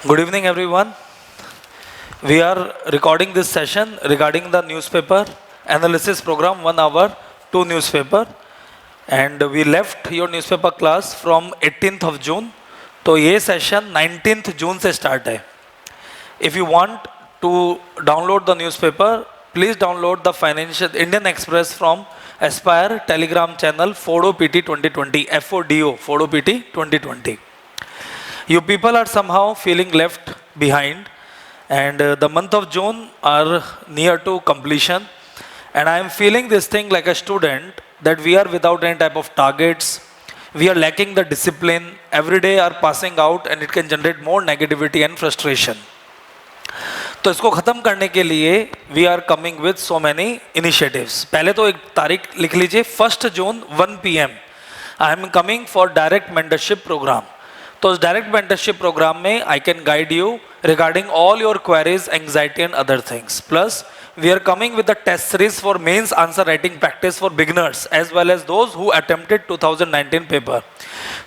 Good evening, everyone. We are recording this session regarding the newspaper analysis program, 1 hour, two newspaper. And we left your newspaper class from 18th of June. तो ये session 19th June से start है. If you want to download the newspaper, please download the Financial Indian Express from Aspire Telegram channel FODO PT 2020, FODO, FODO PT 2020. You people are somehow feeling left behind, and the month of June are near to completion, and I am feeling this thing like a student that we are without any type of targets, we are lacking the discipline, every day are passing out and it can generate more negativity and frustration. तो इसको ख़त्म करने के लिए we are coming with so many initiatives. पहले तो एक तारीख लिख लीजिए, 1 जून 1 PM I am coming for direct mentorship programme. तो उस डायरेक्ट मेंटरशिप प्रोग्राम में I can guide you regarding all your queries, anxiety and other things. Plus we are coming with the test series for mains answer writing practice for beginners as well as those who attempted 2019 paper.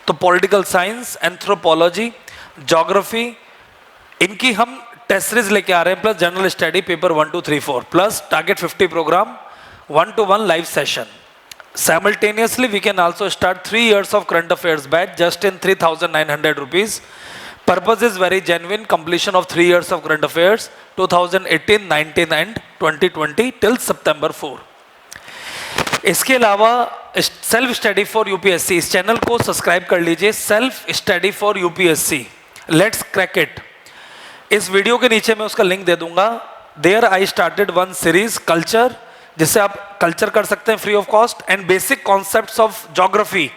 तो political science, anthropology, geography, इनकी हम test series लेके आ रहे हैं, plus general study paper 1, 2, 3, 4, plus target 50 programme, 1-to-1 live session. Simultaneously, we can also start 3 years of current affairs batch just in 3,900 rupees. Purpose is very genuine, completion of 3 years of current affairs, 2018, 19 and 2020 till September 4. इसके अलावा self study for UPSC, इस channel को subscribe कर लीजिए. Self study for UPSC, let's crack it. इस video के नीचे मैं उसका लिंक दे दूंगा. There I started one series culture, जिससे आप कल्चर कर सकते हैं free of cost, and basic concepts of geography,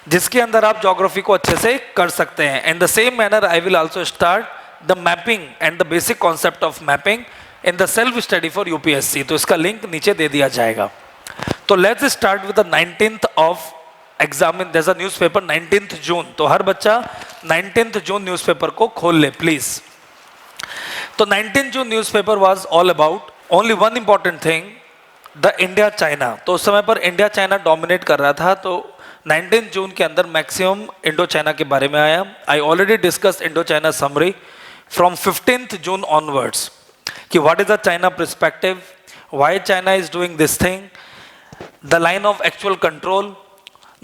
जिसके अंदर आप ज्योग्राफी को अच्छे से कर सकते हैं. In the same manner I will also start the mapping and the basic concept of mapping in the self study for UPSC. तो इसका लिंक नीचे दे दिया जाएगा. तो let's start with the 19th of exam. There is a newspaper 19th June. तो हर बच्चा 19th जून न्यूज़पेपर को खोल ले प्लीज. तो 19th June newspaper was all about only one important thing, the India China. तो उस समय पर इंडिया चाइना डोमिनेट कर रहा था. तो 19th जून के अंदर मैक्सिमम इंडो चाइना के बारे में आया. I already discuss Indo China summary from 15th June onwards कि what is the China perspective, why China is doing this thing, the line of actual control,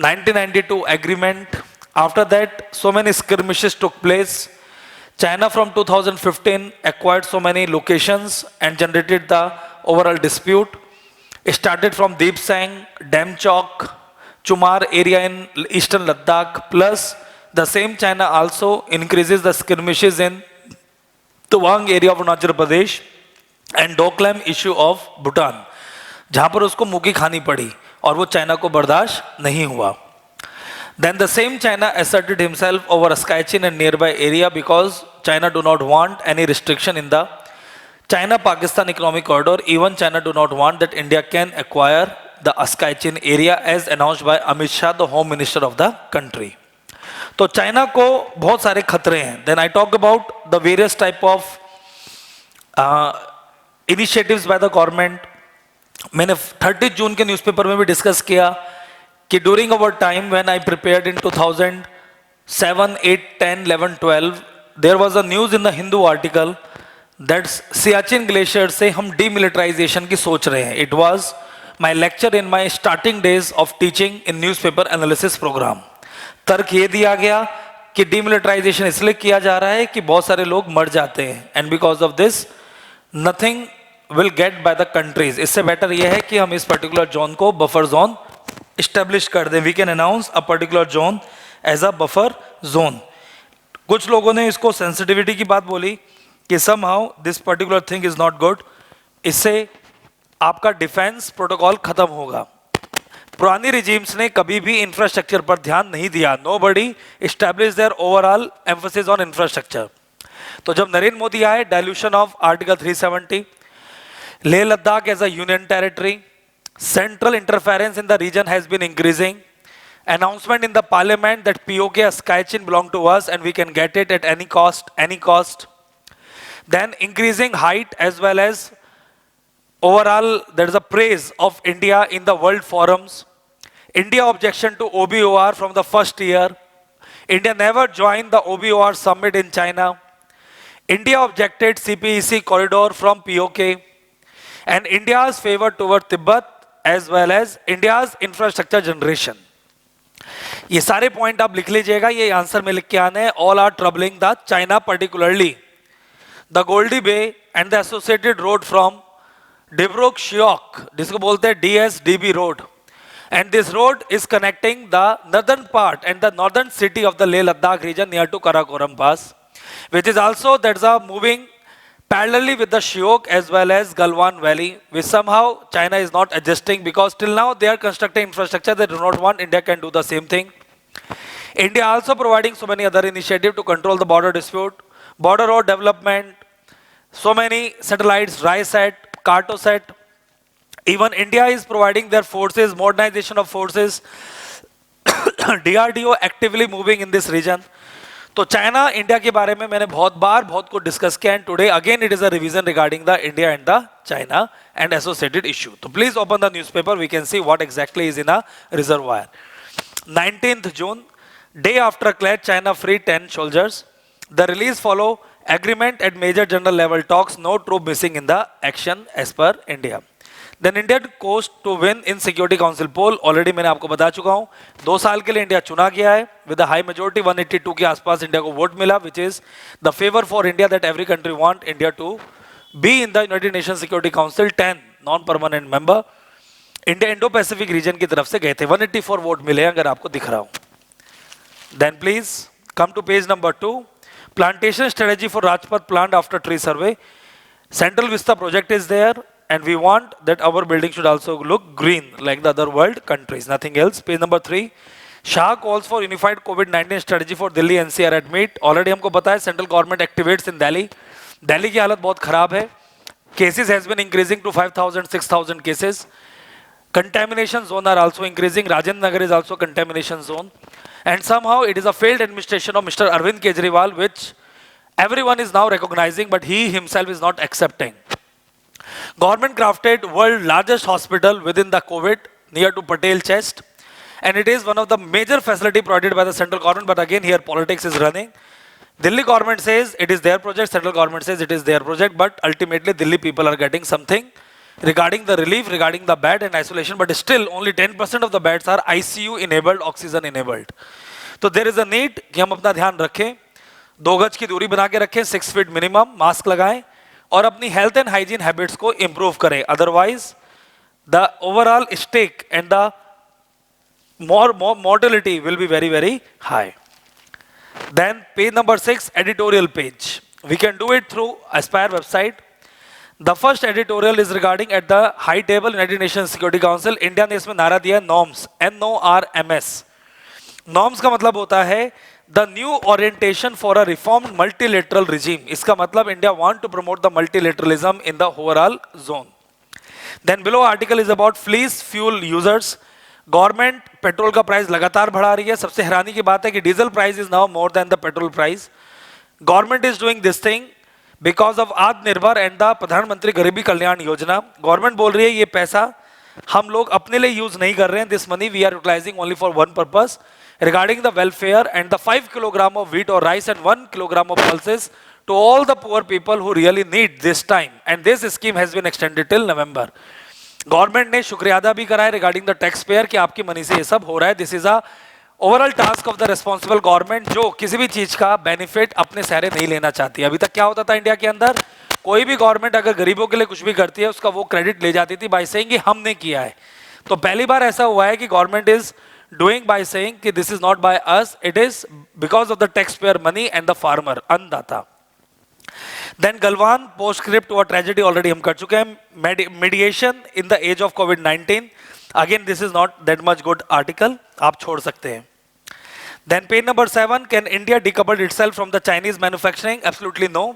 1992 agreement. After that so many skirmishes took place. China from 2015 acquired so many locations and generated the overall dispute. It started from Deepsang, Damchok, Chumar area in eastern Ladakh, plus the same China also increases the skirmishes in Tawang area of Arunachal Pradesh and Doklam issue of Bhutan, जहाँ पर उसको मुगी खानी पड़ी और वो China को बर्दाश्त नहीं हुआ. Then the same China asserted himself over Skychin and nearby area because China do not want any restriction in the China-Pakistan economic corridor. Even China do not want that India can acquire the Skychin area as announced by Amit Shah, the Home Minister of the country. तो China को बहुत सारे खतरे हैं. Then I talk about the various type of initiatives by the government. मैंने 30 जून के newspaper में भी डिस्कस किया कि during our time when I prepared in 2007, 8, 10, 11, 12, there was a news in the Hindu article that Siachen glacier से हम डीमिलिटराइजेशन की सोच रहे हैं. It was my lecture in my starting days of teaching in newspaper analysis programme. तर्क ये दिया गया कि डीमिलिटराइजेशन इसलिए किया जा रहा है कि बहुत सारे लोग मर जाते हैं, and because of this nothing will get by the countries. इससे बेटर यह है कि हम इस पर्टिकुलर जोन को बफर जोन इस्टेब्लिश कर दें. We can announce a particular zone as a buffer zone. कुछ लोगों ने इसको सेंसिटिविटी की बात बोली कि somehow this particular thing is not good, इससे आपका डिफेंस प्रोटोकॉल खत्म होगा. पुरानी रिजीम्स ने कभी भी इंफ्रास्ट्रक्चर पर ध्यान नहीं दिया. Nobody establish there overall emphasis on infrastructure. तो जब नरेंद्र मोदी आए, dilution of article 370, Leh Ladakh as a union territory, central interference in the region has been increasing, announcement in the parliament that POK Skychin belong to us and we can get it at any cost. Then increasing height as well as overall there is a praise of India in the world forums. India objection to OBOR from the first year. India never joined the OBOR summit in China. India objected CPEC corridor from POK and India's favor toward Tibet as well as India's infrastructure generation. ये सारे point आप लिख लीजिएगा, ये answer में लिख के आने हैं. All are troubling the China, particularly the Goldie Bay and the associated road from Dibruk Shiok, जिसको बोलते हैं DSDB road. And this road is connecting the northern part and the northern city of the Leh Ladakh region near to Karakoram Pass, which is also that's moving parallelly with the Shiok as well as Galwan Valley, which somehow China is not adjusting because till now they are constructing infrastructure. They do not want India can do the same thing. India also providing so many other initiatives to control the border dispute, border road development, so many satellites, RISAT, Cartosat. Even India is providing their forces, modernization of forces, DRDO actively moving in this region. तो China India के बारे में मैंने बहुत बार बहुत कुछ discuss किया and today again it is a revision regarding the India and the China and associated issue. तो please open the newspaper, we can see what exactly is in a reservoir. 19th June, day after cleared China free 10 soldiers. The release follow agreement at major general level talks, no troop missing in the action as per India. Then India coast to win in Security Council poll. Already मैंने आपको बता चुका हूँ 2 साल के लिए India चुना गया है with a high majority 182 के आसपास इंडिया को वोट मिला, which is the favor for India that every country want India to be in the United Nations Security Council. 10 non-permanent member India Indo Pacific region की तरफ से गए थे. 184 vote मिले अगर आपको दिख रहा हूँ. Then please come to page number 2. Plantation strategy for Rajpath plant after tree survey. Central Vista project is there. And we want that our building should also look green like the other world countries, nothing else. Page number 3. Shah calls for unified COVID-19 strategy for Delhi NCR admit. Already हमको पता है central government activates in Delhi. Delhi की हालत बहुत खराब है. Cases has been increasing to 5,000, 6,000 cases. Contamination zone are also increasing. Rajendra Nagar is also contamination zone. And somehow it is a failed administration of Mr. Arvind Kejriwal, which everyone is now recognizing, but he himself is not accepting. Government crafted world largest hospital within the COVID near to Patel Chest, and it is one of the major facility provided by the central government, but again here politics is running. Delhi government says it is their project, central government says it is their project, but ultimately Delhi people are getting something regarding the relief, regarding the bed and isolation, but still only 10% of the beds are ICU enabled, oxygen enabled. So there is a need कि हम अपना ध्यान रखें, 2 गज की दूरी बना के रखें, 6 feet minimum, मास्क लगाएं और अपनी हेल्थ एंड हाइजीन हैबिट्स को इंप्रूव करें. Otherwise the overall stake and the mortality will be very, very high. Then page number 6, editorial page. We can do it through Aspire website. The first editorial is regarding at the high table United Nations Security Council. India ने इसमें नारा दिया norms, NORMS. Norms का मतलब होता है the new orientation for a reformed multilateral regime. इसका मतलब India want to promote the multilateralism in the overall zone. Then below article is about fleece fuel users. Government petrol का price लगातार बढ़ा रही है. सबसे हैरानी की बात है कि diesel price is now more than the petrol price. Government is doing this thing because of आत्मनिर्भर एंड द प्रधानमंत्री गरीबी कल्याण योजना. गवर्नमेंट बोल रही है ये पैसा हम लोग अपने लिए यूज नहीं कर रहे हैं. This money we are utilising only for one purpose regarding the welfare and the 5 kilogram of wheat or rice and 1 kilogram of pulses to all the poor people who really need this time. And this scheme has been extended till November. Government ने शुक्रिया अदा भी करा है regarding the tax payer कि आपकी money से ये सब हो रहा है. This is a overall task of the responsible government जो किसी भी चीज का बेनिफिट अपने सहरे नहीं लेना चाहती. अभी तक क्या होता था इंडिया के अंदर, कोई भी गवर्नमेंट अगर गरीबों के लिए कुछ भी करती है उसका वो क्रेडिट ले जाती थी बाय सेइंग हमने किया है. तो पहली बार ऐसा हुआ है कि government is doing by saying कि this is not by us, it is because of the taxpayer money and the farmer, अन्नदाता. Then Galwan postscript to a tragedy already हम कर चुके हैं. Mediation in the age of COVID-19. Again this is not that much good article, आप छोड़ सकते हैं. Then page number 7, can India decouple itself from the Chinese manufacturing? Absolutely no.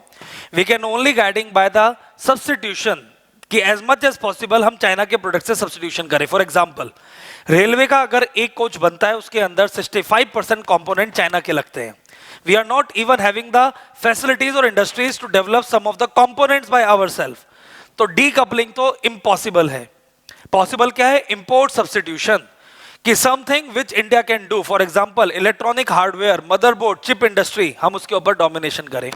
We can only guiding by the substitution कि as much as possible हम China के product से substitution करें. For example railway का अगर एक कोच बनता है उसके अंदर 65% कंपोनेंट चाइना के लगते हैं. We are not even having the facilities और industries to develop some of the components by ourself. तो डीकपलिंग तो इम्पॉसिबल है. पॉसिबल क्या है? इंपोर्ट सब्स्टिट्यूशन कि something which India can do. For example electronic hardware, motherboard, chip industry, हम उसके ऊपर डोमिनेशन करें.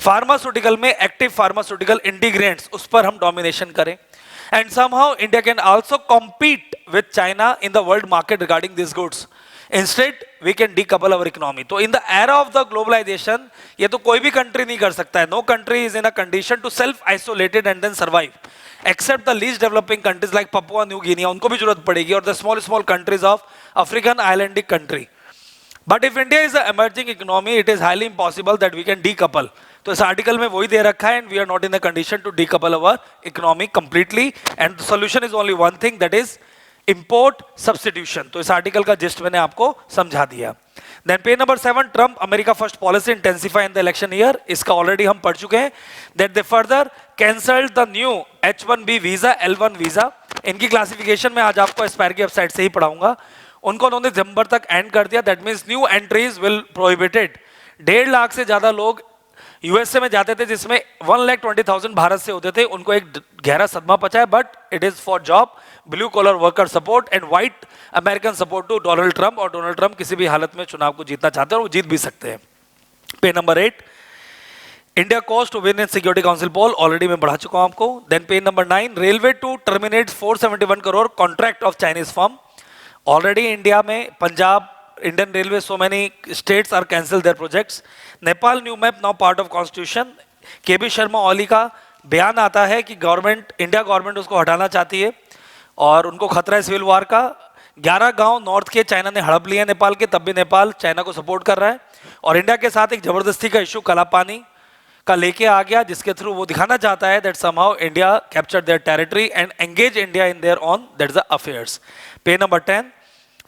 फार्मास्यूटिकल में एक्टिव फार्मास्यूटिकल इंटीग्रेंट्स, उस पर हम डोमिनेशन करें. And somehow India can also compete with China in the world market regarding these goods. Instead, we can decouple our economy. तो in the era of the globalization, ये तो कोई भी country नहीं कर सकता है. No country is in a condition to self-isolated and then survive. Except the least developing countries like Papua New Guinea, उनको भी जरूरत पड़ेगी, और the small countries of African islandic country. But if India is an emerging economy, it is highly impossible that we can decouple. तो इस article में वही दे रखा है, and we are not in a condition to decouple our economy completely, and the solution is only one thing, that is import substitution. तो इस article का gist मैंने आपको समझा दिया. Then page number 7, Trump America first policy intensify in the election year. इसका already हम पढ़ चुके हैं. That they further cancelled the new H1B visa, L1 visa. इनकी क्लासिफिकेशन में आज आपको एस्पायर की वेबसाइट से ही पढ़ाऊंगा. उनको उन्होंने दिसंबर तक एंड कर दिया. That means new entries will prohibited. 1.5 lakh से ज्यादा लोग यूएसए में जाते थे, जिसमें 1,20,000 भारत से होते थे. उनको एक गहरा सदमा पचा है, but it is for job, blue collar worker support and white American support to Donald Trump. और डोनाल्ड ट्रंप किसी भी हालत में चुनाव को जीतना चाहते हैं, और वो जीत भी सकते हैं. Page number 8, India cost to win in security council poll, already मैं बढ़ा चुका हूं आपको. Then page number 9, railway to terminate 471 crore contract of Chinese firm. Already India में Punjab, Indian Railways, so many states are cancelled their projects. Nepal new map now part of constitution. KB Sharma Oli का बयान आता है कि गवर्नमेंट, इंडिया गवर्नमेंट उसको हटाना चाहती है, और उनको खतरा है सिविल वार का. 11 गांव नॉर्थ के चाइना ने हड़प लिए नेपाल के, तब भी नेपाल चाइना को सपोर्ट कर रहा है. और इंडिया के साथ एक जबरदस्ती का इशू कलापानी का लेके आ गया, जिसके थ्रू वो दिखाना चाहता है that somehow India capture their territory and engage India in their on that the affairs. Page number 10,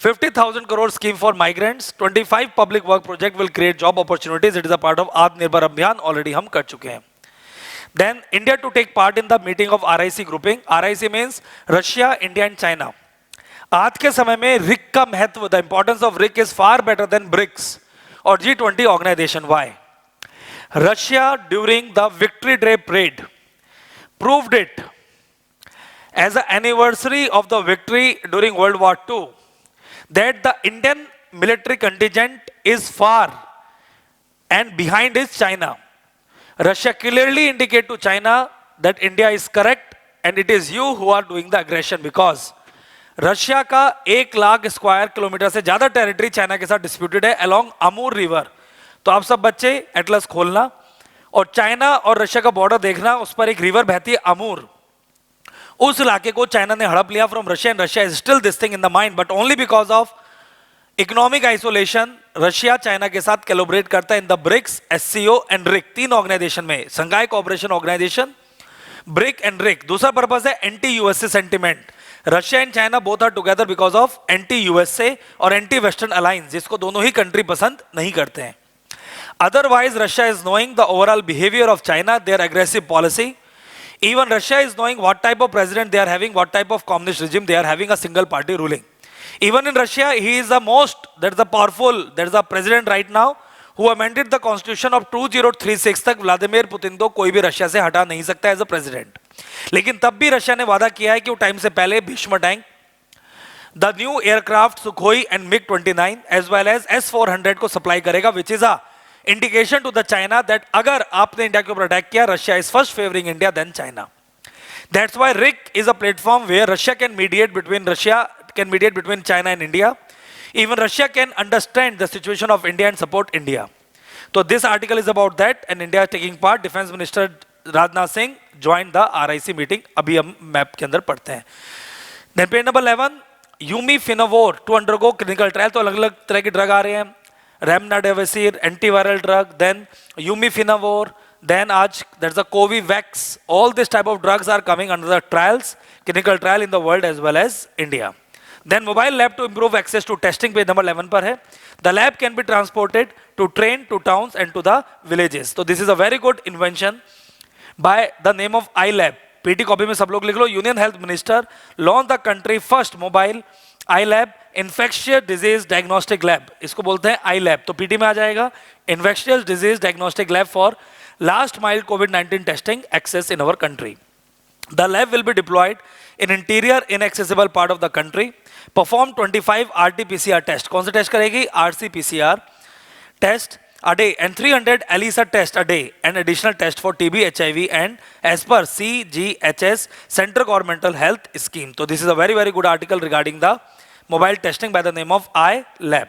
50,000 crore scheme for migrants, 25 public work project will create job opportunities. It is a part of Atmanirbhar Abhiyan, already हम कर चुके हैं. Then India to take part in the meeting of RIC grouping. RIC means Russia, India and China. आज के समय में RIC का महत्व, the importance of RIC is far better than BRICS और G20 organization. Why? Russia during the Victory Day parade proved it as an anniversary of the victory during World War II. That the Indian military contingent is far and behind is China. Russia clearly indicate to China that India is correct and it is you who are doing the aggression, because Russia का 1 lakh square kilometre से ज्यादा territory China के साथ disputed है along अमूर river. तो आप सब बच्चे एटलस खोलना और चाइना और रशिया का बॉर्डर देखना, उस पर एक रिवर बहती है अमूर. उस इलाके को चाइना ने हड़प लिया from Russia, and Russia is still this thing in the mind, but only because of economic isolation. Russia China के साथ कोलैबोरेट करता है in the BRICS, SCO and RIC, 3 organisation में, Shanghai cooperation organisation, BRIC and RIC. दूसरा purpose है anti USA sentiment. Russia and China both are together because of anti USA और anti western alliance, जिसको दोनों ही country पसंद नहीं करते हैं. Otherwise Russia is knowing the overall behaviour of China, their aggressive policy. Even Russia is knowing what type of president they are having, what type of communist regime they are having, a single party ruling. Even in Russia, he is the most, that is the powerful, that is the president right now, who amended the constitution of 2036 तक Vladimir Putin को कोई भी Russia से हटा नहीं सकता as a president. लेकिन तब भी रशिया ने वादा किया है कि वो टाइम से पहले Bhishma tank, the new aircraft Sukhoi and MiG-29 as well as S-400 को सप्लाई करेगा, which is a indication to the China that अगर आपने इंडिया के ऊपर अटैक किया, Russia is first favouring India then China. That's why RIC is a platform where Russia can mediate between China and India. Even Russia can understand the situation of India and support India. तो this article is about that, and India is taking part. Defence minister Rajnath Singh join the RIC meeting. अभी हम map के अंदर पढ़ते हैं. Then page number 11, umifenovir to undergo clinical trial. तो अलग अलग तरह के ड्रग आ रहे हैं, Remdesivir, antiviral drug, then Umifinavir, then there's a Covivax. All this type of drugs are coming under the trials, clinical trial in the world as well as India. Then mobile lab to improve access to testing, page number 11 पर है. The lab can be transported to train to towns and to the villages. So this is a very good invention by the name of iLab. PT copy में सब लोग लिख लो. Union Health Minister launched the country first mobile iLab, infectious disease diagnostic lab. इसको बोलते हैं iLab. तो PT में आ जाएगा infectious disease diagnostic lab for last mile COVID-19 testing access in our country. The lab will be deployed in interior inaccessible part of the country. Perform 25 RT-PCR test. कौन से test करेगी? RC-PCR test. a day and 300 ELISA tests a day and additional test for TB, HIV and as per CGHS, Central Governmental Health Scheme. So this is a very, very good article regarding the mobile testing by the name of iLab.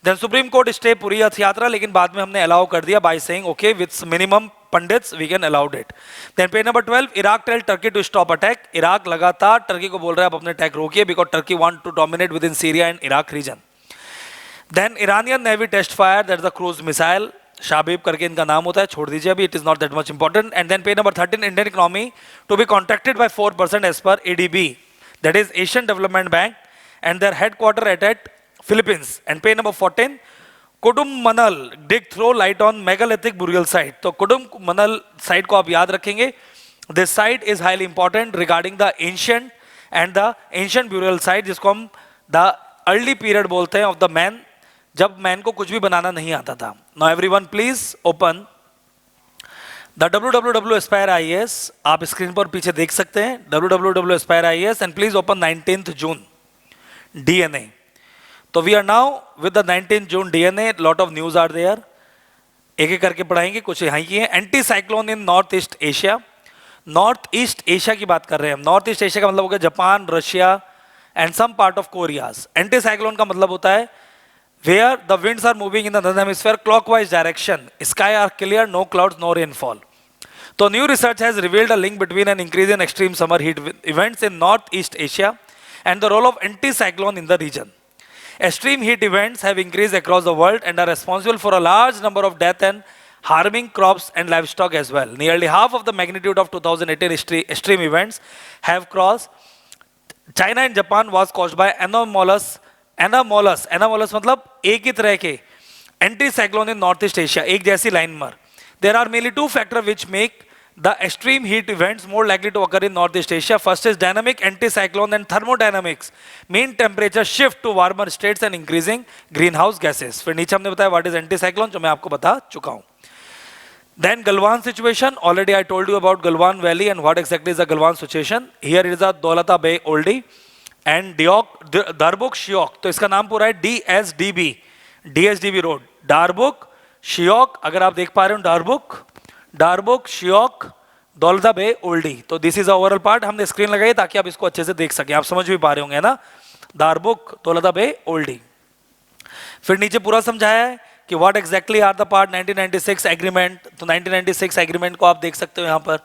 Then Supreme Court stay पूरी रथ यात्रा, लेकिन बाद में हमने allow कर दिया by saying okay with minimum pandits we can allowed it. Then page number 12, Iraq tell Turkey to stop attack. Iraq लगातार Turkey को बोल रहा है आप अपने अटैक रोकिए because Turkey want to dominate within Syria and Iraq region. Then Iranian Navy test fire, that's the cruise missile. शाबिब करके इनका नाम होता है, छोड़ दीजिए अभी, it is not that much important. And then page number 13, Indian economy to be contracted by 4% as per ADB, that is Asian Development Bank, and their headquarter at Philippines. And page number 14, Kudum Manal dig throw light on megalithic burial site. तो Kudum Manal site को आप याद रखेंगे. This site is highly important regarding the ancient burial site, जिसको हम the early period बोलते हैं of the man, जब मैन को कुछ भी बनाना नहीं आता था. Now everyone please open the www aspire IAS. आप स्क्रीन पर पीछे देख सकते हैं www aspire IAS and please open 19th June DNA. तो we are now with the 19th June DNA. Lot of news are there. एक एक करके पढ़ाएंगे, कुछ यहाँ की है. Anti cyclone in north east Asia. North east Asia की बात कर रहे हैं हम. नॉर्थ ईस्ट एशिया का मतलब हो गया Japan, Russia and some part of Koreas. Anti cyclone का मतलब होता है where the winds are moving in the northern hemisphere clockwise direction, sky are clear, no clouds, no rainfall. So new research has revealed a link between an increase in extreme summer heat events in northeast Asia and the role of anticyclone in the region. Extreme heat events have increased across the world and are responsible for a large number of deaths and harming crops and livestock as well. Nearly half of the magnitude of 2018 extreme events have crossed China and Japan was caused by anomalous मतलब एक ही तरह के anti cyclone in north east Asia, एक जैसी line मर. There are mainly two factor which make the extreme heat events more likely to occur in north east Asia. First is dynamic anti cyclone and thermodynamics, mean temperature shift to warmer states and increasing green house gases. फिर नीचे हमने बताया what is anti cyclone, जो मैं आपको बता चुका हूं. Then Galwan situation, already I told you about Galwan Valley and what exactly is the Galwan situation. Here it is a Daulata Bay oldie. And Darbuk Shyok, तो इसका नाम पूरा है DSDB रोड, दारबुक शियोक. अगर आप देख पा रहे हो दारबुक शियोक दौलता बे ओल्डी. तो दिस इज ओवरऑल पार्ट. हमने स्क्रीन लगाई ताकि आप इसको अच्छे से देख सकें, आप समझ भी पा रहे होंगे ना. दारबुक दौलता बे ओल्डी. फिर नीचे पूरा समझाया है कि what exactly are the part 1996 agreement. तो 1996 एग्रीमेंट को आप देख सकते हो यहाँ पर.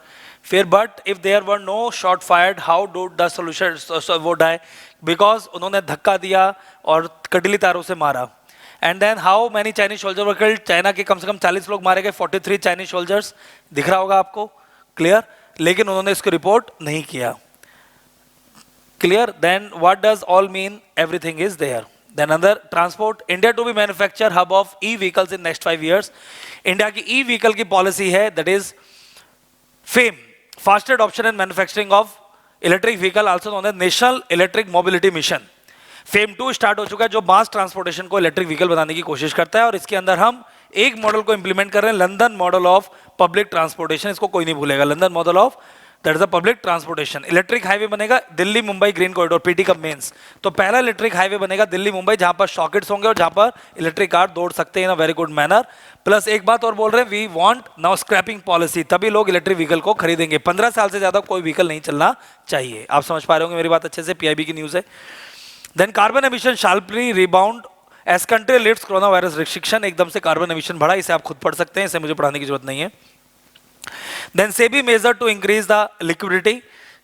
फिर but if there were no shot fired how do the solution वो डाई, बिकॉज उन्होंने धक्का दिया और कटली तारों से मारा. And then how many Chinese soldier were killed, China के कम से कम 40 लोग मारे गए, 43 चाइनीज सोल्जर्स दिख रहा होगा आपको, क्लियर. लेकिन उन्होंने इसको रिपोर्ट नहीं किया, clear. Then what does all mean, everything is there. Then another transport, India to be manufacture hub of e-vehicles in next 5 years. India की e-vehicle की policy है, that is FAME, faster adoption and manufacturing of electric vehicle, also known as National Electric Mobility Mission. FAME 2 start हो चुका है, जो मास transportation को electric vehicle बनाने की कोशिश करता है. और इसके अंदर हम एक मॉडल को इंप्लीमेंट कर रहे हैं, London model of public transportation. इसको कोई नहीं भूलेगा, London model of that is a public transportation. Electric highway बनेगा Delhi Mumbai green corridor, PT कब मेंस. तो पहला इलेक्ट्रिक हाईवे बनेगा दिल्ली मुंबई, जहां पर सॉकेट्स होंगे और जहां पर इलेक्ट्रिक कार दौड़ सकते हैं in a very good manner. Plus एक बात और बोल रहे हैं, we want now scrapping policy, तभी लोग इलेक्ट्रिक व्हीकल को खरीदेंगे. 15 साल से ज्यादा कोई व्हीकल नहीं चलना चाहिए. आप समझ पा रहे होंगे मेरी बात अच्छे से, पीआईबी की न्यूज है. Then carbon emission sharply rebound as country lifts corona virus restriction. एकदम से कार्बन एमिशन बढ़ा, इसे आप खुद पढ़ सकते हैं, इसे मुझे पढ़ाने की जरूरत नहीं है. Then SEBI measure to increase the liquidity.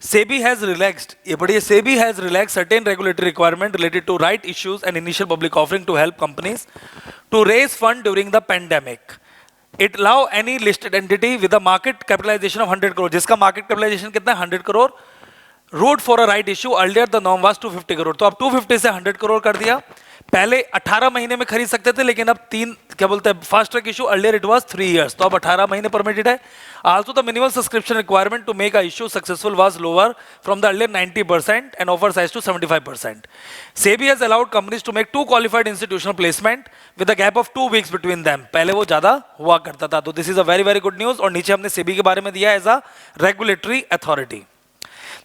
SEBI has relaxed, ये पढ़िए, SEBI has relaxed certain regulatory requirement related to right issues and initial public offering to help companies to raise fund during the pandemic. It allow any listed entity with a market capitalization of 100 crore, जिसका market capitalization कितना है 100 crore, route for a right issue. Earlier the norm was 250 crore, तो अब 250 से 100 करोड़ कर दिया. पहले 18 महीने में खरीद सकते थे, लेकिन अब fast track issue, earlier it was 3 years, तो अब 18 महीने परमिटेड है. Also the minimum subscription requirement to make a issue successful was lower from the earlier 90% and offer size to 75%. SEBI has allowed companies to make 2 qualified institutional placement with a gap of 2 weeks between them. पहले वो ज्यादा हुआ करता था. तो this is a very very good news. और नीचे हमने SEBI के बारे में दिया as a regulatory authority.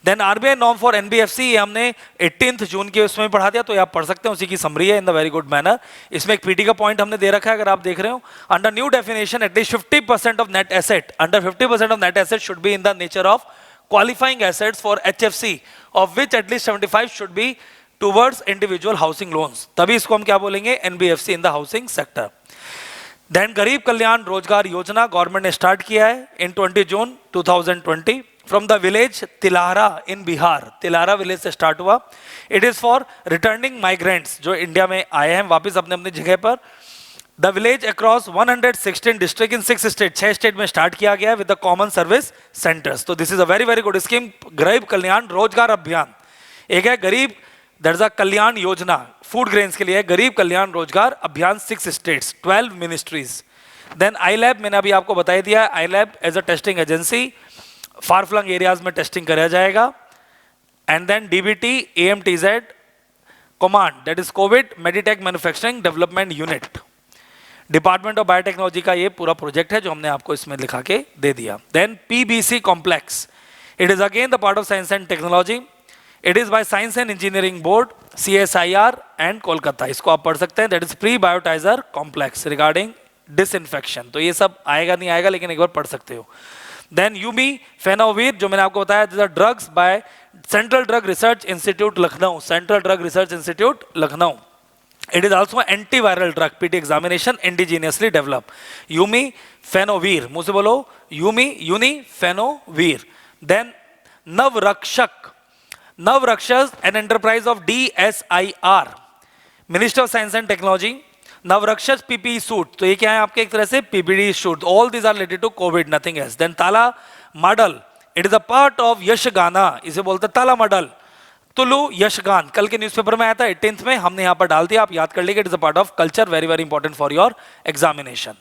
Then RBI norm for NBFC, ये हमने 18 जून के उसमें पढ़ा दिया, तो ये आप पढ़ सकते हैं, उसी की समरी है in the very good manner. इसमें एक पीटी का पॉइंट हमने दे रखा है, अगर आप देख रहे हो, under new definition at least 50% of net asset, under 50% of net asset should be in the nature of qualifying assets for HFC, of which at least 75 should be towards individual housing loans, तभी इसको हम क्या बोलेंगे, NBFC in the housing sector। Then Garib Kalyan Rozgar Yojana government ने start किया है in 20 June 2020 from the village Tilara in Bihar, Tilara village से start हुआ। It is for returning migrants जो इंडिया में आए हैं वापस अपने अपनी जगह पर। The village across 116 district in 6 state, 6 state में स्टार्ट किया गया है with the common service centres. तो this is a very very good scheme, गरीब कल्याण रोजगार अभियान। एक है गरीब दर्जा कल्याण योजना फूड ग्रेन्स के लिए, गरीब Kalyan Rozgar Abhiyan 6 states 12 ministries. Then I lab मैंने अभी आपको बता दिया है, I lab as a testing agency, far flung areas में टेस्टिंग कराया जाएगा। And then DBT AMTZ command, that is Covid meditech manufacturing development unit, department of biotechnology का ये पूरा प्रोजेक्ट है जो हमने आपको इसमें लिखा के दे दिया। Then PBC complex, it is again the part of science and technology, it is by science and engineering board CSIR and Kolkata, इसको आप पढ़ सकते हैं। That is pre biotizer complex regarding disinfection, तो ये सब आएगा नहीं आएगा लेकिन एक बार पढ़ सकते हो। देन यूमी फेनोवीर जो मैंने आपको बताया, drugs by central drug research institute Lucknow, central drug research institute Lucknow. It is also an antiviral drug, PT examination indigenously developed. Umi Fenovir, मुझे से बोलो Uni Fenovir. Then Navrakshak, Navrakshas, an enterprise of DSIR, Minister of Science and Technology. Navrakshas PPE suit, तो ये क्या है आपके एक तरह से PPE suit. All these are related to COVID, nothing else. Then Tala Model, it is a part of Yashgana, इसे बोलते ताला मॉडल। तुलु यशगान कल के न्यूज़पेपर में आया था 18th में, हमने यहाँ पर डाल दिया, आप याद कर लीजिए। It is a part of culture, very very important for your examination.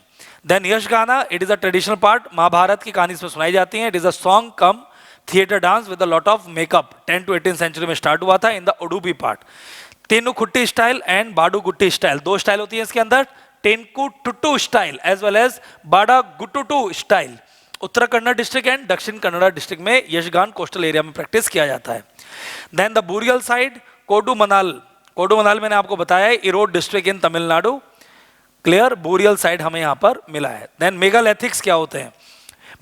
Then Yakshagana, it is a traditional part, Mahabharat की कहानी इसमें सुनाई जाती है। It is a song cum theatre dance with a lot of makeup, 10 to 18th century में start हुआ था in the Udupi part. तेनु खुट्टी स्टाइल एंड बाडू गुट्टी स्टाइल, दो स्टाइल होती है इसके अंदर, Tenku Tittu style as well as Badagu Tittu style. Uttara Kannada district and Dakshina Kannada district में यशगान कोस्टल एरिया में प्रैक्टिस किया जाता है। Then the burial site Kodumanal, Kodumanal मैंने आपको बताया है Erode district in Tamil Nadu, clear, burial site हमें यहाँ पर मिला है। देन मेगालिथिक्स क्या होते हैं?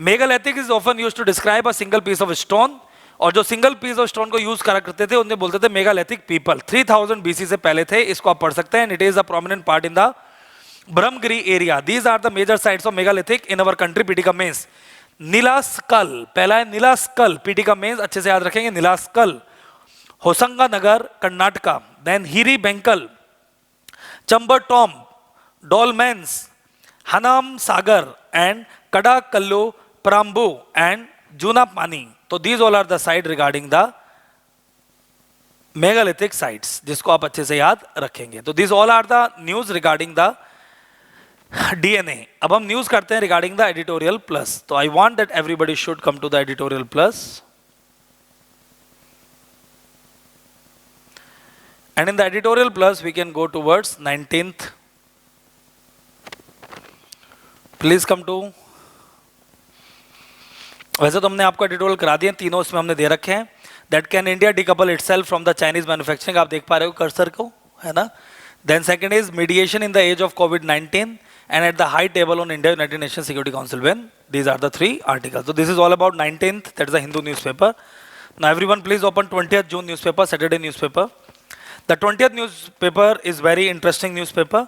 Megalithics is often used to describe a single piece of stone, और जो सिंगल पीस ऑफ स्टोन को यूज करा करते थे उन्हें बोलते थे मेगालिथिक पीपल। 3000 BC से पहले थे, इसको आप पढ़ सकते हैं। It is a prominent part in the Brahmagiri area. These are the major sites of megalithic in our country. PT का मेंस नीलास्कल, पहला है नीलास्कल, पीटी का मेंस अच्छे से याद रखेंगे, Nilaskal Hosanagara Karnataka. Then Hire Benakal, chamber tomb, dolmens, Hanamsagar and Kadakallu प्राम्बू एंड जूना पानी। तो these all are the site regarding the megalithic sites, जिसको आप अच्छे से याद रखेंगे। तो these all are the news regarding the DNA। अब हम न्यूज करते हैं रिगार्डिंग द एडिटोरियल प्लस। तो I want that everybody should come to the editorial plus, and in the editorial plus we can go towards 19th. Please come to, वैसे तो हमने आपको editorial करा दिए, तीनों इसमें हमने दे रखे हैं। That can India decouple itself from the Chinese manufacturing, आप देख पा रहे हो कर्सर को, है ना। Then second is mediation in the age of COVID-19 and at the high table on India United Nations Security Council when. These are the 3 articles. So this is all about 19th, that is the Hindu newspaper. Now everyone please open 20th June newspaper, Saturday newspaper. The 20th newspaper is very interesting newspaper.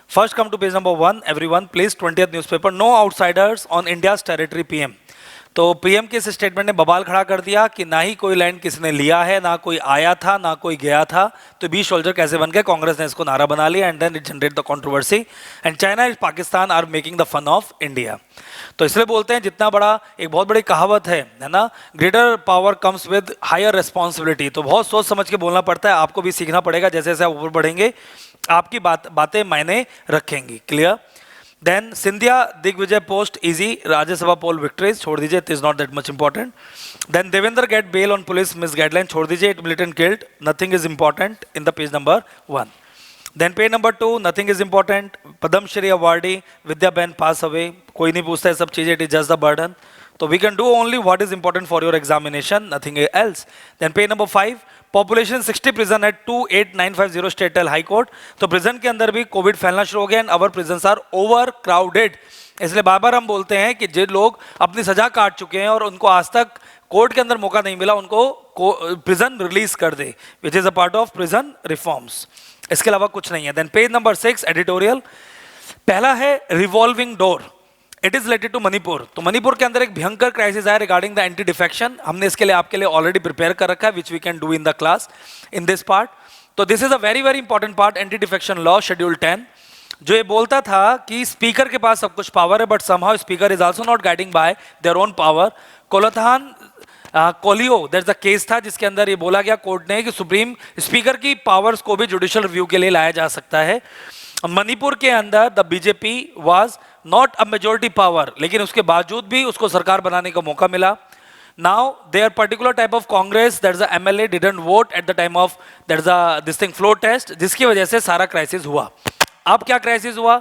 First come to page number 1, everyone please, 20th newspaper. No outsiders on India's territory PM. तो PM के इस statement ने बवाल खड़ा कर दिया कि ना ही कोई लैंड किसी ने लिया है, ना कोई आया था, ना कोई गया था। तो 20 सोल्जर कैसे बन गए? कांग्रेस ने इसको नारा बना लिया and then it generate the controversy and China and Pakistan are making the fun of India. तो इसलिए बोलते हैं जितना बड़ा, एक बहुत बड़ी कहावत है ना, greater power comes with higher responsibility. तो बहुत सोच समझ के बोलना पड़ता है, आपको भी सीखना पड़ेगा। जैसे जैसे आप ऊपर बढ़ेंगे आपकी बातें मायने रखेंगी, clear. Then Scindia Digvijaya post easy Rajya Sabha poll victories, छोड़ दीजिए, it is not that much important. Then Devendra get bail on police miss guideline, छोड़ दीजिए, it militant guilt, nothing is important in the page number 1। Then page number 2, nothing is important, Padmashri awardee Vidya Behen pass away, कोई नहीं पूछता है सब चीजें, it is just the burden. So we can do only what is important for your examination, nothing else. Then page number 5, population 60 prison at 28950 State High Court. तो prison के अंदर भी COVID फैलना शुरू हो गया and our prisons are overcrowded. इसलिए बार बार हम बोलते हैं कि जो लोग अपनी सजा काट चुके हैं और उनको आज तक कोर्ट के अंदर मौका नहीं मिला, उनको प्रिजन रिलीज कर दे, which is a part of prison reforms. इसके अलावा कुछ नहीं है. Then page number 6, editorial. पहला है revolving door. It is related to Manipur. तो मणिपुर के अंदर एक भयंकर क्राइसिस है रिगार्डिंग द एंटी डिफेक्शन. हमने इसके लिए आपके लिए ऑलरेडी प्रिपेयर कर रखा है, which we can do in the class in this part. तो this is a very very important part. Anti defection law schedule 10 जो ये बोलता था कि स्पीकर के पास सब कुछ पावर है, but somehow speaker is also not guiding by their own power. कोलथान कोलियो दैट्स द केस था जिसके अंदर ये बोला गया कोर्ट ने कि सुप्रीम स्पीकर की पावर्स को भी जुडिशियल रिव्यू के लिए लाया जा सकता है. मणिपुर के अंदर the BJP was not a majority power, लेकिन उसके बावजूद भी उसको सरकार बनाने का मौका मिला. Now their particular type of Congress, that's the MLA didn't vote at the time of that's the this thing floor test, जिसकी वजह से सारा क्राइसिस हुआ. अब क्या क्राइसिस हुआ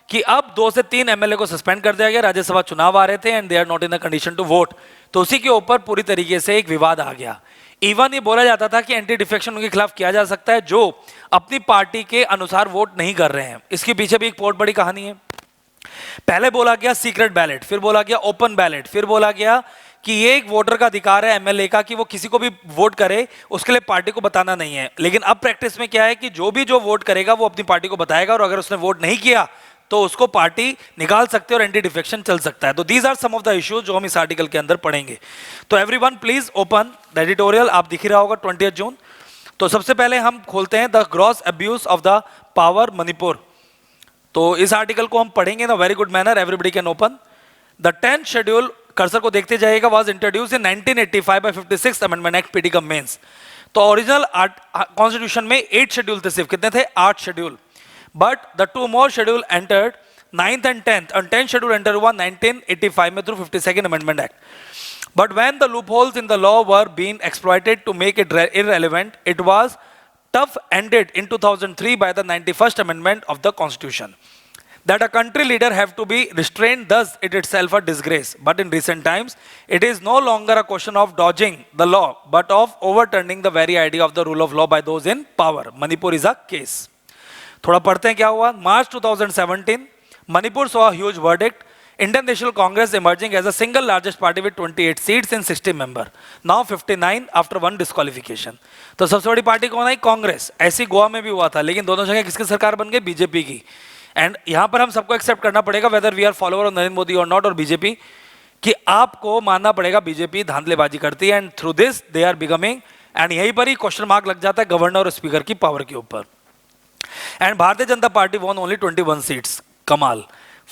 कि अब 2 से 3 एमएलए को सस्पेंड कर दिया गया. राज्यसभा चुनाव आ रहे थे and they are not in the condition to vote. तो उसी के ऊपर पूरी तरीके से एक विवाद आ गया. इवन ये बोला जाता था कि एंटी डिफेक्शन उनके खिलाफ किया जा सकता है जो अपनी पार्टी के अनुसार वोट नहीं कर रहे हैं. इसके पीछे भी एक बहुत बड़ी कहानी है. पहले बोला गया सीक्रेट बैलेट, फिर बोला गया ओपन बैलेट, फिर बोला गया कि ये एक वोटर का अधिकार है एमएलए का कि वो किसी को भी वोट करे, उसके लिए पार्टी को बताना नहीं है. लेकिन अब प्रैक्टिस में क्या है कि जो वोट करेगा वो अपनी पार्टी को बताएगा, और अगर उसने वोट नहीं किया तो उसको पार्टी निकाल सकते हैं और एंटी डिफेक्शन चल सकता है. तो these are some of the issues जो हम इस आर्टिकल के अंदर पढ़ेंगे. तो everyone please open the editorial. आप दिख ही रहा होगा 20 जून. तो सबसे पहले हम खोलते हैं the gross abuse of the power Manipur. तो इस आर्टिकल को हम पढ़ेंगे ना very good manner. Everybody can open. The 10th schedule, cursor को देखते जाइएगा, was introduce in 1985 by 56th amendment act PT mains. तो ओरिजिनल कॉन्स्टिट्यूशन में 8 शेड्यूल थे, सिर्फ कितने थे? 8 schedule. But the 2 more schedule entered 9th and 10th, and 10th schedule enter हुआ 1985 में through 52nd amendment act. But when the loopholes in the law were being exploited to make it irrelevant, it was tough ended in 2003 by the 91st amendment of the constitution. That a country leader have to be restrained, thus it itself a disgrace. But in recent times, it is no longer a question of dodging the law, but of overturning the very idea of the rule of law by those in power. Manipur is a case. थोड़ा पढ़ते हैं क्या हुआ. March 2017, Manipur saw a huge verdict. Indian National Congress emerging as a single largest party with 28 seats and 60 members. Now 59 after 1 disqualification. तो सबसे बड़ी party कौन आई? कांग्रेस. ऐसी गोवा में भी हुआ था, लेकिन दोनों जगह किसकी सरकार बन गई? बीजेपी की. एंड यहां पर हम सबको एक्सेप्ट करना पड़ेगा, whether we are follower of Narendra Modi और नॉट, और बीजेपी, कि आपको मानना पड़ेगा बीजेपी धांधलेबाजी करती है. And through this they are becoming, and यहीं पर ही क्वेश्चन मार्क लग जाता है गवर्नर और स्पीकर की पावर के ऊपर. And Bharatiya Janata party von only 21 seats. कमाल.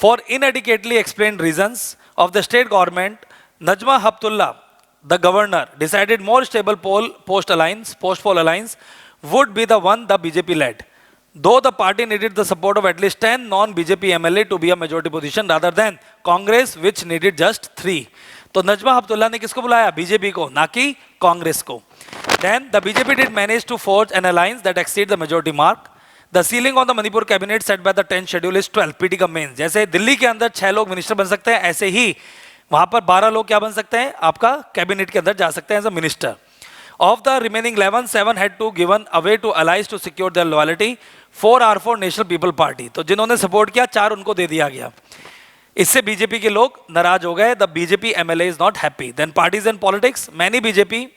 For inadequately explained reasons of the state government, Najma Heptulla, the governor, decided more stable post poll alliance would be the one the BJP led. Though the party needed the support of at least 10 non-BJP MLA to be a majority position rather than Congress, which needed just 3. तो नजमा हप्तुल्ला ने किसको बुलाया? BJP को, ना कि कांग्रेस को. Then the BJP did manage to forge an alliance that exceeded the majority mark. The ceiling on the Manipur cabinet set by the 10th schedule is 12 PT का mains. जैसे दिल्ली के अंदर 6 लोग मिनिस्टर बन सकते हैं, ऐसे ही वहां पर 12 लोग क्या बन सकते हैं? आपका कैबिनेट के अंदर जा सकते हैं as a minister. Of the remaining 11, 7 had to given away to allies to secure their loyalty. 4 are for National People Party. तो जिन्होंने सपोर्ट किया 4 उनको दे दिया गया. इससे बीजेपी के लोग नाराज हो गए. The BJP MLA is not happy. Then parties and politics. Many BJP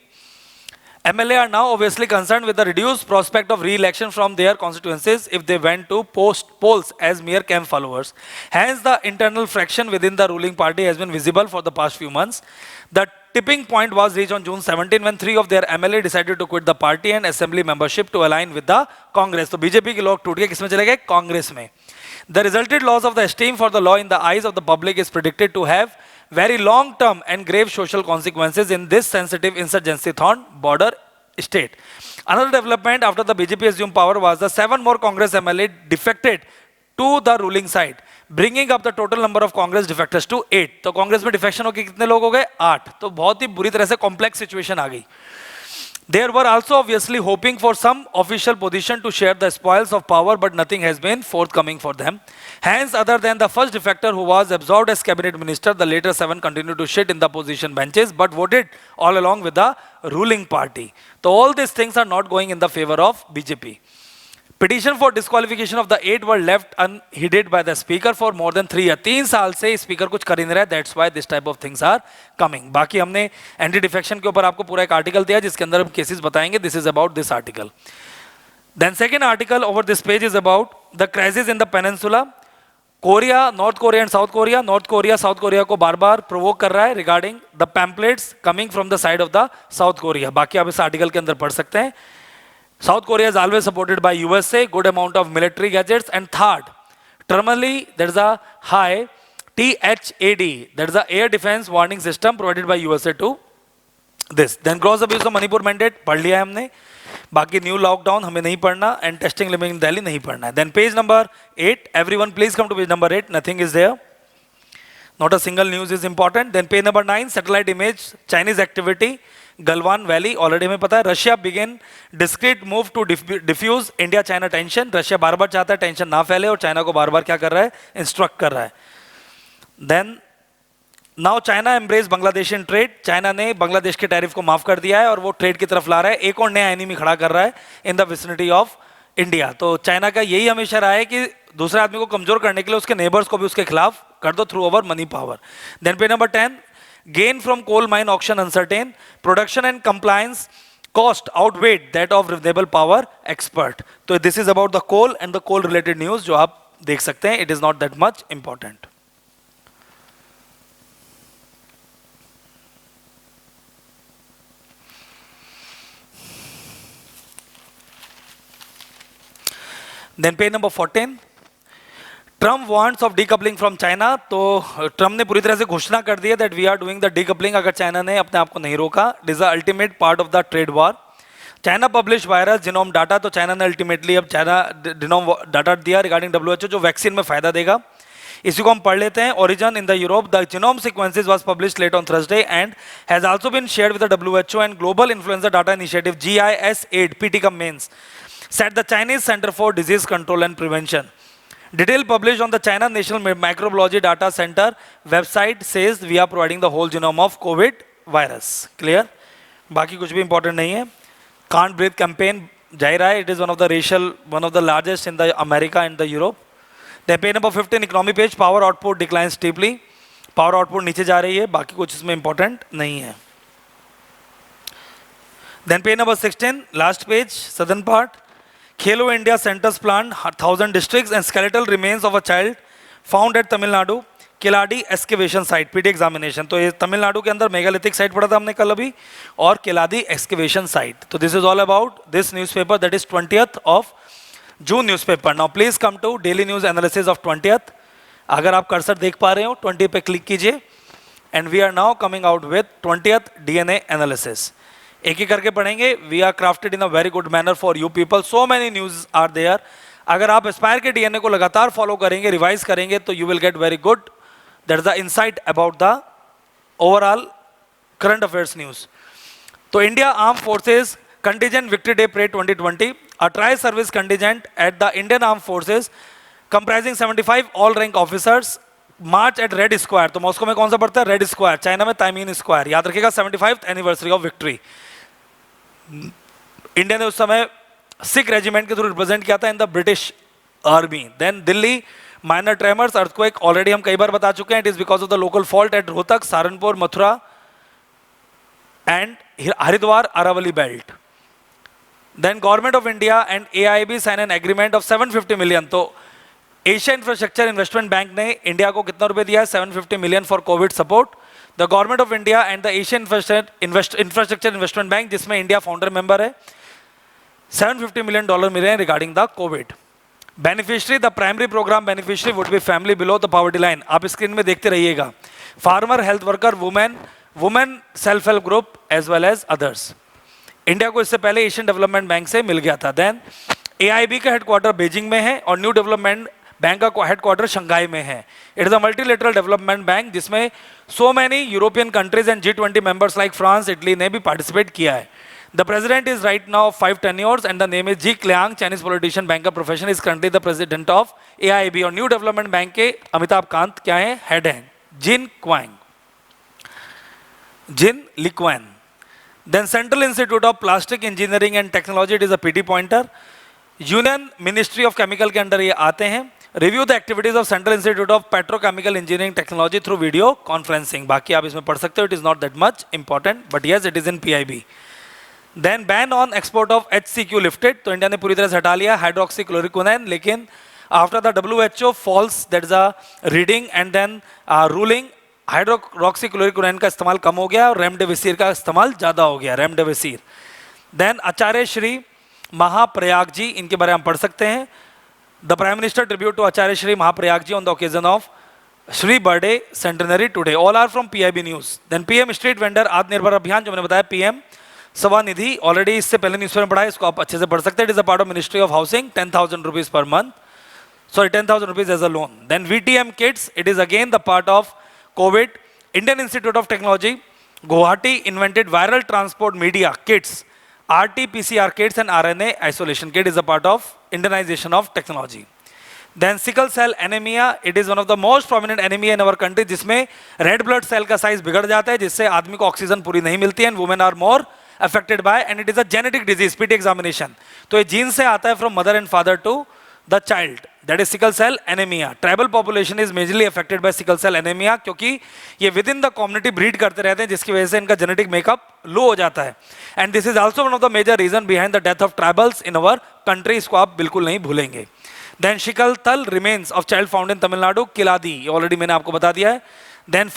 MLA are now obviously concerned with the reduced prospect of re-election from their constituencies if they went to polls as mere camp followers. Hence, the internal friction within the ruling party has been visible for the past few months. The tipping point was reached on June 17 when 3 of their MLA decided to quit the party and assembly membership to align with the Congress. So BJP के लोग टूट के किसमें चले गए? कांग्रेस में. The resulted loss of the esteem for the law in the eyes of the public is predicted to have very long-term and grave social consequences in this sensitive insurgency-thorn border state. Another development after the BJP assumed power was the 7 more Congress MLA defected to the ruling side, bringing up the total number of Congress defectors to 8. तो कांग्रेस में defection होकर कितने लोग हो गए? 8. तो बहुत ही बुरी तरह से कॉम्प्लेक्स सिचुएशन आ गई. They were also obviously hoping for some official position to share the spoils of power, but nothing has been forthcoming for them. Hence, other than the first defector who was absorbed as cabinet minister, the later seven continued to sit in the position benches, but voted all along with the ruling party. So all these things are not going in the favor of BJP. Petition for disqualification of the 8 were left unheeded by the speaker for more than 3 years. 3 साल से speaker कुछ कर ही नहीं रहा है. That's why this type of things are coming. बाकी हमने anti defection के ऊपर आपको पूरा एक आर्टिकल दिया जिसके अंदर हम केसेस बताएंगे. This is about this article. Then second article over this page is about the crisis in the peninsula. Korea, north Korea and south Korea. North Korea south Korea को बार बार प्रोवोक कर रहा है regarding the pamphlets coming from the side of the south Korea. बाकी आप इस article के अंदर पढ़ सकते हैं. South Korea is always supported by USA, good amount of military gadgets. And third, terminally, there is a high THAD, that is the air defense warning system provided by USA to this. Then gross abuse of Manipur mandate, पढ़ लिया है हमने. बाकी new lockdown हमें नहीं पढ़ना and testing limit in Delhi नहीं पढ़ना है. Then page number 8, everyone please come to page number 8, nothing is there. Not a single news is important. Then page number 9, satellite image, Chinese activity. Galwan valley already हमें पता है. Russia begin discreet move to defuse India China tension. Russia बार बार चाहता है tension ना फैले और चाइना को बार बार क्या कर रहा है, इंस्ट्रक्ट कर रहा है. Then now China embrace Bangladesh in trade. China ने बांग्लादेश के टैरिफ को माफ कर दिया है और वो ट्रेड की तरफ ला रहा है. एक और नया एनिमी खड़ा कर रहा है in the vicinity of India. तो चाइना का यही हमेशा रहा है कि दूसरे आदमी को कमजोर करने के लिए उसके नेबर्स को भी उसके खिलाफ कर दो through over money power. Then page number 10, gain from coal mine auction uncertain, production and compliance cost outweighed that of renewable power expert. So this is about the coal and the coal related news जो आप देख सकते हैं. It is not that much important. Then page number 14. Trump wants of decoupling from China. तो Trump ने पूरी तरह से घोषणा कर दी है that we are doing the decoupling अगर चाइना ने अपने आप को नहीं रोका. It is the ultimate part of the trade war. China publish virus genome data. तो चाइना ने अल्टीमेटली अब चाइना जिनोम डाटा दिया रिगार्डिंग WHO जो वैक्सीन में फायदा देगा. इसी को हम पढ़ लेते हैं. Origin in the Europe, the genome sequences was published late on Thursday and has also been shared with the WHO and global influenza data initiative GIS8 PT का mains set the Chinese centre for disease control and prevention. Detail published on the China National Microbiology Data Center website says we are providing the whole genome of COVID virus. Clear? बाकी कुछ भी important नहीं है. Can't breathe campaign जा रहा है. It is one of the largest in the America and the Europe. Then page number 15 economy page, power output declines steeply. Power output नीचे जा रही है. बाकी कुछ इसमें important नहीं है. Then page number 16 last page, southern part. Khelo India centers plan 1,000 districts and skeletal remains of a child found at Tamil Nadu Keladi excavation site. PD examination. तो ये तमिलनाडु के अंदर मेगालिथिक साइट पढ़ा था हमने कल अभी और केलादी excavation site. तो this is all about this newspaper that is 20th of June newspaper. Now please come to daily news analysis of 20th. अगर आप कर्सर देख पा रहे हो 20 पे क्लिक कीजिए and we are now coming out with 20th DNA analysis. एक ही करके पढ़ेंगे. We are crafted in a very good manner for you people. So many news are there. अगर आप एस्पायर के DNA को लगातार फॉलो करेंगे, रिवाइज करेंगे तो you will get very good. That is the insight about the overall current affairs news. तो India arm forces contingent victory day parade 2020, a tri service contingent at the Indian arm forces comprising 75 all rank officers march at Red Square. तो Moscow में कौन सा पड़ता है, red square. China में ताइमीन square. याद रखिएगा 75th anniversary of victory. India ने उस समय सिख रेजिमेंट के थ्रू रिप्रेजेंट किया था in the British army. Then Delhi minor tremors earthquake already हम कई बार बता चुके हैं. It is because of the local fault at Rohtak, Saharanpur, Mathura and Haridwar Aravalli belt. Then government of India and AIIB sign an agreement of 750 million. तो Asia infrastructure investment bank ने India को कितना रुपए दिया है, 750 million for Covid support. The government of India and the Asian infrastructure investment bank जिसमें India founder member है, $750 million मिले हैं regarding the COVID. Beneficiary, the primary program beneficiary would be family below the poverty line. आप screen में देखते रहिएगा. Farmer, health worker, women self help group as well as others. India को इससे पहले एशियन डेवलपमेंट बैंक से मिल गया था. देन AIIB का हेडक्वार्टर बीजिंग में है और न्यू डेवलपमेंट बैंक का हेडक्वार्टर शंघाई में है. It is a multilateral development bank जिसमें so many European countries and G20 members like France, Italy ने भी पार्टिसिपेट किया है. The president is right now 5 tenures and the name is Ji Kliang, Chinese politician, banker profession, is currently the president of AIB और New Development bank के अमिताभ कांत क्या है, head हैं, जिन लिक्वान. Then Central Institute of Plastic Engineering and Technology, it is a PT pointer. Union Ministry of Chemical के अंदर ये आते हैं. Review the activities of Central Institute of Petrochemical Engineering Technology through video conferencing. बाकी आप इसमें पढ़ सकते हो, it is not that much important, but yes, it is in PIB. Then ban on export of HCQ lifted, तो India ने पूरी तरह से हटा लिया हाइड्रोक्सीक्लोरोक्विनोन, लेकिन after the WHO false, that is a reading and then ruling, हाइड्रोक्सीक्लोरोक्विनोन का इस्तेमाल कम हो गया और रेमडेसिविर का इस्तेमाल ज़्यादा हो गया, रेमडेसिविर. देन आचार्य श्री महाप्रयाग जी, इनके बारे में हम पढ़ सकते हैं. The prime minister tribute to Acharya Shri Mahapragya ji on the occasion of श्री birthday centenary today. All are from PIB news. Then PM street vendor Atmanirbhar Abhiyan, जो मैंने बताया, PM स्वनिधि, ऑलरेडी इससे पहले न्यूज़पेपर में पढ़ा है, इसको आप अच्छे से पढ़ सकते हैं. It is a part of ministry of housing, 10,000 rupees पर month, sorry 10,000 rupees as a loan. Then VTM kits, it is again the part of COVID. Indian Institute of Technology, Guwahati invented viral transport media kits, RT-PCR kits and RNA isolation kit is a part of Indianization of technology. Then sickle cell anemia, it is one of the most prominent anemia in our country, जिसमें red blood cell का size बिगड़ जाता है, जिससे आदमी को oxygen पूरी नहीं मिलती है, and women are more affected by, and it is a genetic disease, PT examination. तो ये जीन से आता है from mother and father to the child, that is sickle cell anemia. Tribal population is majorly affected by sickle cell anemia, क्योंकि ये within the community breed करते रहते हैं, जिसकी वजह से इनका genetic makeup low हो जाता है. And this is also one of the major reason behind the death of tribals in our country, इसको आप बिल्कुल नहीं भूलेंगे. Then Shikaltal remains of child found in Tamil Nadu, Kiladi, already मैंने आपको बता दिया है. Then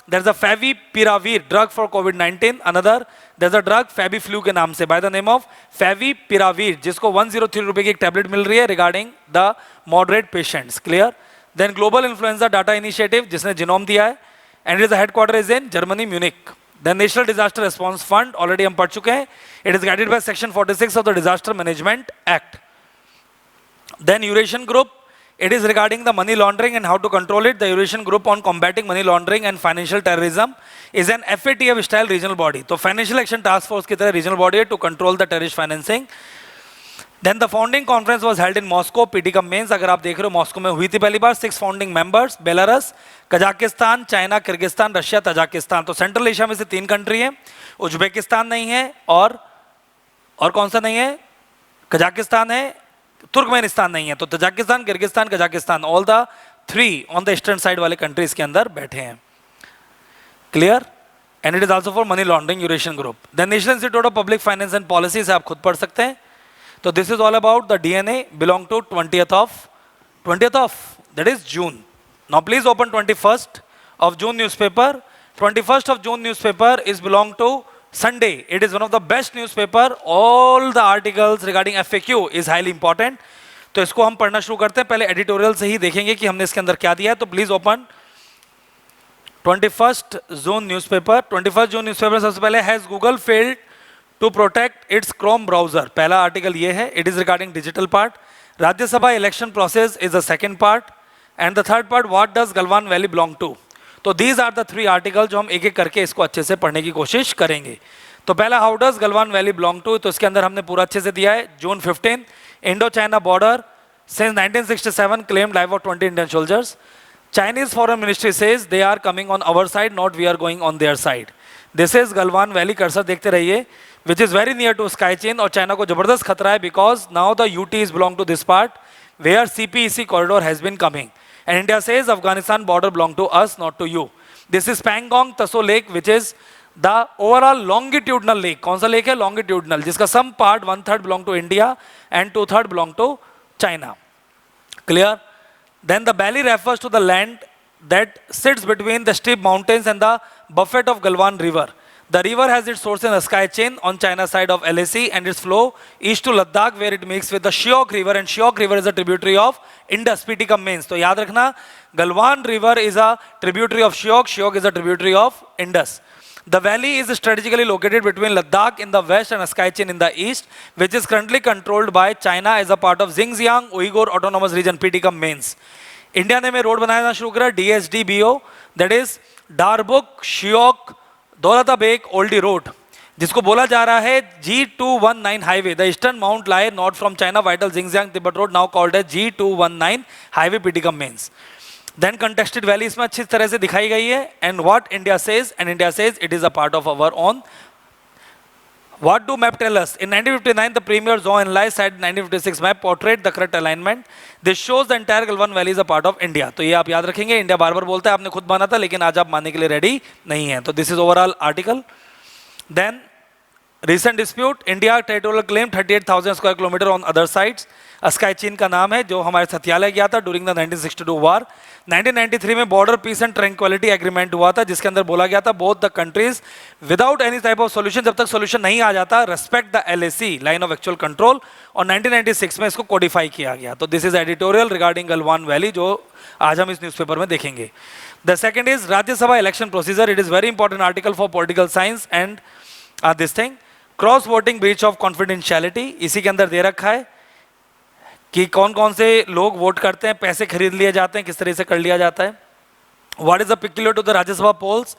there's a favipiravir drug for COVID-19. Another, there's a drug Fabiflu के नाम से, by the name of favipiravir, जिसको 103 रुपए की एक टैबलेट मिल रही है regarding the moderate patients. Clear? Then Global Influenza Data Initiative, जिसने genome दिया है, and its headquarter is in Germany, Munich. The National Disaster Response Fund, already हम पढ़ चुके हैं. It is guided by Section 46 of the Disaster Management Act. Then Eurasian Group, it is regarding the money laundering and how to control it. The Eurasian Group on Combating Money Laundering and Financial Terrorism is an FATF style regional body. तो Financial Action Task Force की तरह regional body है to control the terrorist financing. Then the founding conference was held in Moscow. PT का mains अगर आप देख रहे हो मॉस्को में हुई थी पहली बार. 6 founding members, Belarus, Kazakhstan, China, Kyrgyzstan, Russia, Tajikistan. तो सेंट्रल एशिया में से 3 कंट्री हैं. उज्बेकिस्तान नहीं है और कौन सा नहीं है? कजाकिस्तान है, तुर्कमेनिस्तान नहीं है. तो Tajikistan, Kyrgyzstan, Kazakhstan, all the 3 on the eastern side वाले कंट्रीज के अंदर बैठे हैं. Clear? And it is also for money laundering, Eurasian group. The national institute of public finance and policy से आप खुद पढ़ सकते हैं. तो this is all about the DNA belong to 20th of that is June. Now please open 21st of June newspaper. 21st of June newspaper is belong to Sunday. It is one of the best newspaper. All the articles regarding FAQ is highly important. तो इसको हम पढ़ना शुरू करते हैं. पहले editorial से ही देखेंगे कि हमने इसके अंदर क्या दिया है. तो please open 21st June newspaper. 21st June newspaper सबसे पहले has Google failed to protect its Chrome browser. पहला आर्टिकल ये है. It is regarding digital part. Rajya Sabha election process is the second part. And the third part, what does Galwan Valley belong to? तो these are the 3 articles जो हम एक एक करके इसको अच्छे से पढ़ने की कोशिश करेंगे. तो पहला how does Galwan valley belong to, तो इसके अंदर हमने पूरा अच्छे से दिया है. June 15, Indo China border since 1967 claimed life of 20 Indian soldiers. Chinese foreign ministry says they are coming on our side, not we are going on their side. This is Galwan valley, cursor देखते रहिए, which is very near to स्काई चेन. और China को जबरदस्त खतरा है because now the UTs belong to this part where CPEC corridor has been coming. And India says Afghanistan border belong to us, not to you. This is Pangong Taso Lake, which is the overall longitudinal lake. कौन सा lake है? Longitudinal, जिसका some part 1/3 belong to India and 2/3 belong to China. Clear? Then the valley refers to the land that sits between the steep mountains and the buffet of Galwan River. The river has its source in the sky chain on China side of LAC and its flow east to Ladakh where it mixes with the Shyok River, and Shyok River is a tributary of Indus. PT का means. तो याद रखना, Galwan River is a tributary of Shyok, Shyok is a tributary of Indus. The valley is strategically located between Ladakh in the west and Sky Chain in the east, which is currently controlled by China as a part of Xinjiang Uyghur Autonomous Region. PT का means. India ने में road बनाना शुरू करा, DSDBO, that is Darbuk Shyok Daulata Beg Oldie Road. जिसको बोला जा रहा है G219 highway, the eastern mount line north from China vital Xinjiang Tibet road, now called as G219 highway PT cum mains. Then contested valley इसमें अच्छी तरह से दिखाई गई है। And what India says, and India says it is a part of our own. What do map tell us? In 1959, the premier Zhou Enlai said 1956 map portrayed the correct alignment. This shows the entire Galwan Valley is a part of India. तो ये आप याद रखेंगे, India बार बार बोलता है, आपने खुद माना था, लेकिन आज आप मानने के लिए रेडी नहीं है। तो this is overall article. Then recent dispute, India territorial claim 38,000 square kilometer on other sides। ASCII चीन का नाम है, जो हमारे सत्यालय गया था ड्यूरिंग द 1962 वार। 1993 में border peace and tranquillity agreement हुआ था, जिसके अंदर बोला गया था both the countries without any type of solution, जब तक सॉल्यूशन नहीं आ जाता, respect the LAC line of actual control. और 1996 में इसको कोडिफाई किया गया। तो this is editorial regarding Galwan valley, जो आज हम इस न्यूज़पेपर में देखेंगे। The second is Rajya Sabha election procedure. It is very important article for political science and this thing. Cross voting breach of confidentiality, इसी के अंदर दे रखा है कि कौन कौन से लोग वोट करते हैं, पैसे खरीद लिए जाते हैं, किस तरह से कर लिया जाता है। What is the peculiar to the Rajya Sabha polls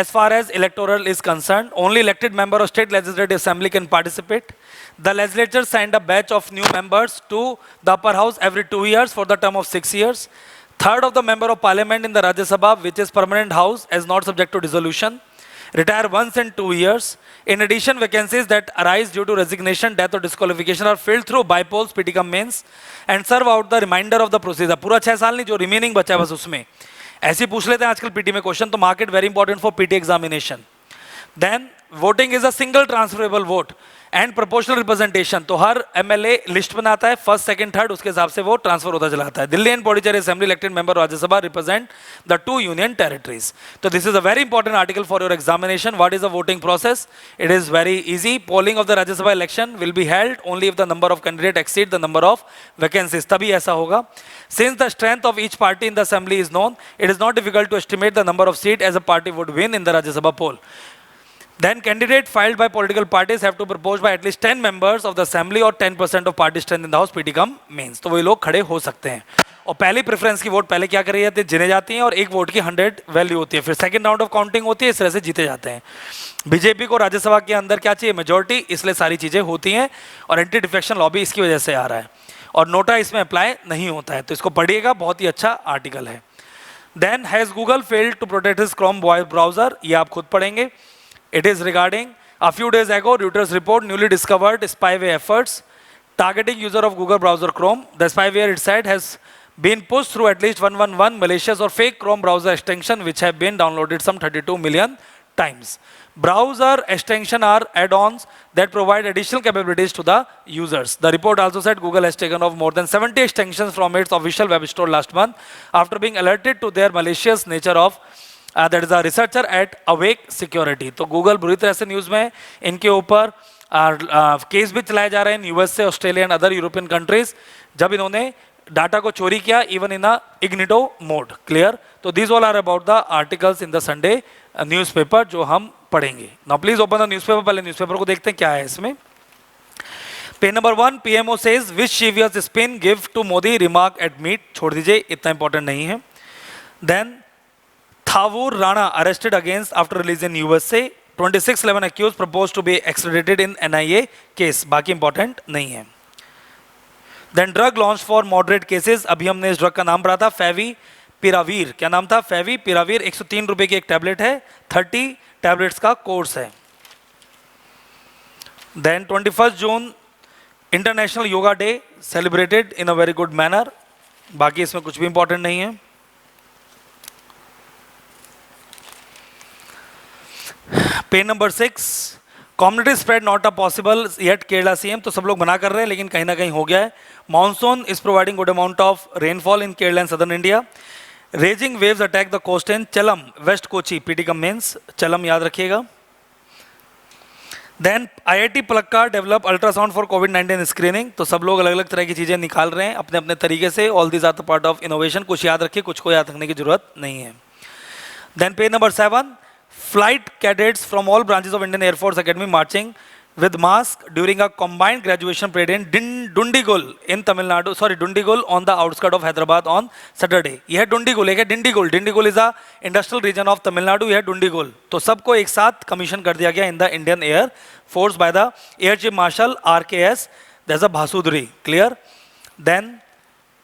as far as electoral is concerned? Only elected member of state legislative assembly can participate. The legislature signed a batch of new members to the upper house every 2 years for the term of 6 years. Third of the member of parliament in the Rajya Sabha, which is permanent house, is not subject to dissolution, retire once in 2 years. In addition, vacancies that arise due to resignation, death or disqualification are filled through bypolls, Pitikam mains, and serve out the remainder of the procedure। पूरा 6 साल नहीं, जो remaining बचा है बस उसमें। ऐसे पूछ लेते हैं आजकल पीटी में क्वेश्चन, तो market very important for PT examination. Then voting is a single transferable vote and proportional representation. तो हर एमएलए लिस्ट बनाता है, फर्स्ट सेकंड थर्ड, उसके हिसाब से वो ट्रांसफर होता चला आता है। Delhi and Pondicherry assembly elected member Rajya Sabha represent the 2 union territories. तो this is a very important article for your examination. What is the voting process? It is very easy. Polling of the Rajya Sabha election will be held only if the number of candidate exceed the number of vacancies, तभी ऐसा होगा। Since the strength of each party in the assembly is known, it is not difficult to estimate the number of seats as a party would win in the Rajya Sabha poll. Then candidate filed by political parties have to propose by at least 10 members of the assembly or 10% of party strength in the house PTCOM means। तो वही लोग खड़े हो सकते हैं। और पहली preference की वोट पहले क्या करी जाती है, गिने जाती हैं, और एक वोट की 100 वैल्यू होती है। फिर सेकंड राउंड ऑफ काउंटिंग होती है, इस तरह से जीते जाते हैं। बीजेपी को राज्यसभा के अंदर क्या चाहिए, मेजोरिटी, इसलिए सारी चीजें होती हैं। और एंटी डिफेक्शन लॉ भी इसकी वजह से आ रहा है, और नोटा इसमें अप्लाई नहीं होता है। तो इसको पढ़िएगा, बहुत ही अच्छा आर्टिकल है। Then has Google failed to protect his Chrome browser, ये आप खुद पढ़ेंगे। It is regarding a few days ago Reuters report newly discovered spyware efforts targeting user of Google browser Chrome. The spyware, it said, has been pushed through at least 111 malicious or fake Chrome browser extension which have been downloaded some 32 million times. Browser extension are add-ons that provide additional capabilities to the users. The report also said Google has taken off more than 70 extensions from its official web store last month after being alerted to their malicious nature of that is a researcher at Awake Security। तो Google बुरी तरह से news में है, इनके ऊपर case भी चलाए जा रहे हैं यूएस से, Australia and other European countries, जब इन्होंने डाटा को चोरी किया, even in a incognito mode. Clear? तो these all are about the articles in the Sunday newspaper जो हम पढ़ेंगे। Now please open the newspaper. पहले न्यूज़पेपर को देखते हैं क्या है इसमें। Page number 1, PMO says which serious spin give to Modi remark at meet। छोड़ दीजिए, इतना इंपॉर्टेंट नहीं है। Then Thavur Rana arrested against after release in USA। 2611 accused proposed to be extradited in NIA case। बाकी important नहीं है। Then drug launch for moderate cases। अभी हमने इस ड्रग का नाम पढ़ा था, फेविपिरावीर। क्या नाम था? फेविपिरावीर। 103 रुपए की एक टैबलेट है, 30 टैबलेट्स का कोर्स है। Then 21 June international yoga day celebrated in a very good manner. बाकी इसमें कुछ भी इंपॉर्टेंट नहीं है। Page number 6, community spread not a possible yet Kerala CM. तो सब लोग मना कर रहे हैं, लेकिन कहीं ना कहीं हो गया है। Monsoon is providing good amount of rainfall in Kerala and southern India. Raging waves attack the coast in Chellanam west Kochi PTCOM mains. Chellanam याद रखिएगा। Then IIT Palakkad develop ultrasound for कोविड-19 स्क्रीनिंग। तो सब लोग अलग अलग तरह की चीजें निकाल रहे हैं अपने अपने तरीके से। All these are the part of innovation. कुछ याद रखिए, कुछ को याद रखने की जरूरत नहीं है। Then page number 7, flight cadets from all branches of Indian Air Force Academy marching with mask during a combined graduation parade in Dundigul in Tamil Nadu, Dundigul on the outskirts of Hyderabad on Saturday. यह Dundigul है, Dindigul. Dindigul is a industrial region of Tamil Nadu. यह Dundigul. तो सबको एक साथ commission कर दिया गया in the Indian Air Force by the Air Chief Marshal RKS. There's a Bhasudri. Clear? Then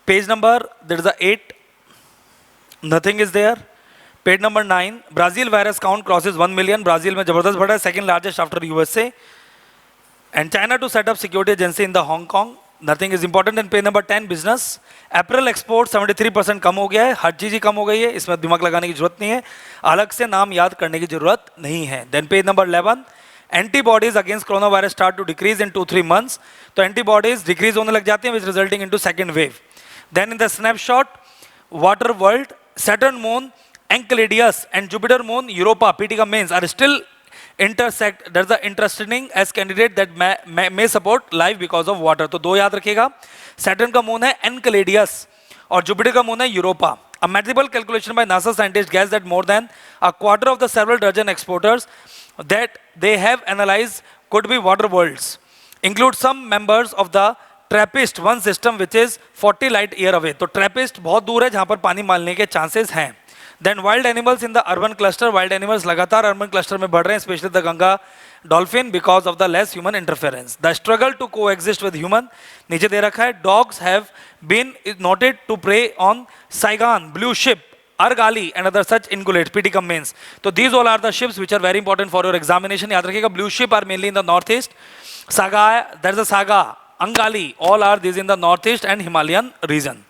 page number, there is a 8. Nothing is there. Page number 9. Brazil virus count crosses 1 million. Brazil में जबरदस्त बढ़ा है, second largest after USA. And China to set up security agency in the Hong Kong. Nothing is important. And page number 10 business. April export 73% कम हो गया है, हर चीज़ ही कम हो गई है, इसमें दिमाग लगाने की जरूरत नहीं है, अलग से नाम याद करने की जरूरत नहीं है. Then page number 11. Antibodies against coronavirus start to decrease in 2-3 months. तो antibodies decrease होने लग जाते हैं, which resulting into second wave. Then in the snapshot, water world, Saturn moon, Enceladus and Jupiter moon, Europa, Pitica mains are still intersect. There's the interesting as candidate that may support life because of water. तो दो याद रखिएगा. Saturn का moon है Enceladus और Jupiter का moon है Europa. A mathematical calculation by NASA scientists guess that more than a quarter of the several dozen exporters that they have analyzed could be water worlds, include some members of the TRAPPIST-1 system which is 40 light year away. तो TRAPPIST बहुत दूर है जहाँ पर पानी मारने के chances हैं. Then wild animals in the urban cluster, wild animals लगातार urban cluster में बढ़ रहे हैं, especially the Ganga dolphin because of the less human interference. The struggle to coexist with human, नीचे दे रखा है, dogs have been noted to prey on Saigon, blue ship, Argali and other such ungulates, Pitica mains. So these all are the ships which are very important for your examination. याद रखिएगा, blue ship are mainly in the northeast, Saga, there is a Saga, Angali, all are these in the northeast and Himalayan region,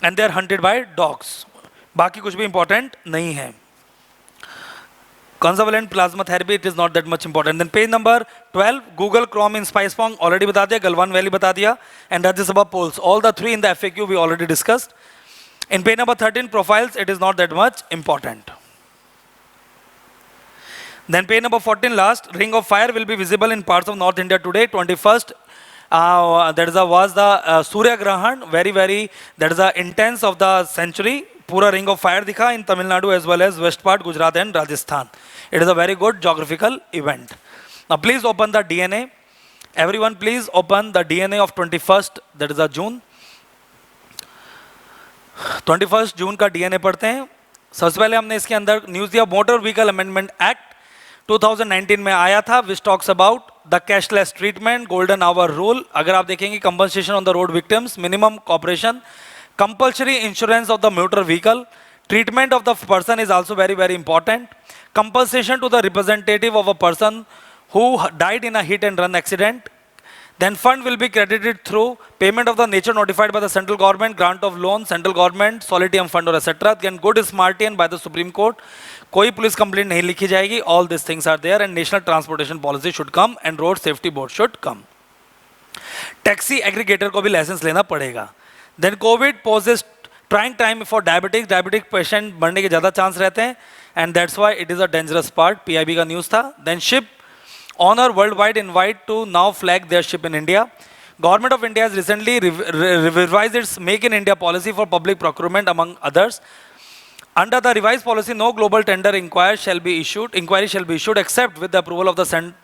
and they are hunted by dogs. बाकी कुछ भी important नहीं है. Convalescent plasma therapy, it is not that much important. Then page number 12, Google Chrome in SpicePong already बता दिया, Galwan Valley बता दिया, and Rajya Sabha polls. All the three in the FAQ we already discussed. In page number 13, profiles, it is not that much important. Then page number 14, last, ring of fire will be visible in parts of North India today, 21st. Was the Surya Grahan, very, that is the intense of the century. पूरा ring of fire दिखा in Tamil Nadu as well as west part, Gujarat and Rajasthan. It is a very good geographical event. Now please open the DNA. Everyone please open the DNA of 21st, that is the June. 21st June का DNA पढ़ते हैं. सबसे पहले हमने इसके अंदर news दिया, motor vehicle amendment act 2019 में आया था, which talks about the cashless treatment, golden hour rule. अगर आप देखेंगे compensation on the road victims, minimum cooperation, compulsory insurance of the motor vehicle, treatment of the person is also very important, compensation to the representative of a person who died in a hit and run accident. Then fund will be credited through payment of the nature notified by the central government, grant of loan, central government, solitium fund or etc. Then good smartian by the Supreme Court. कोई police complaint नहीं लिखी जाएगी. All these things are there and national transportation policy should come and road safety board should come. Taxi aggregator को भी licence लेना पड़ेगा. Then COVID poses trying time for diabetics. Diabetic patient बढ़ने के ज़्यादा चांस रहते हैं and that's why it is a dangerous part. PIB का न्यूज़ था. Then ship owner worldwide invite to now flag their ship in India. Government of India has recently revised its Make in India policy for public procurement among others. Under the revised policy, no global tender inquiry shall be issued except with the approval of the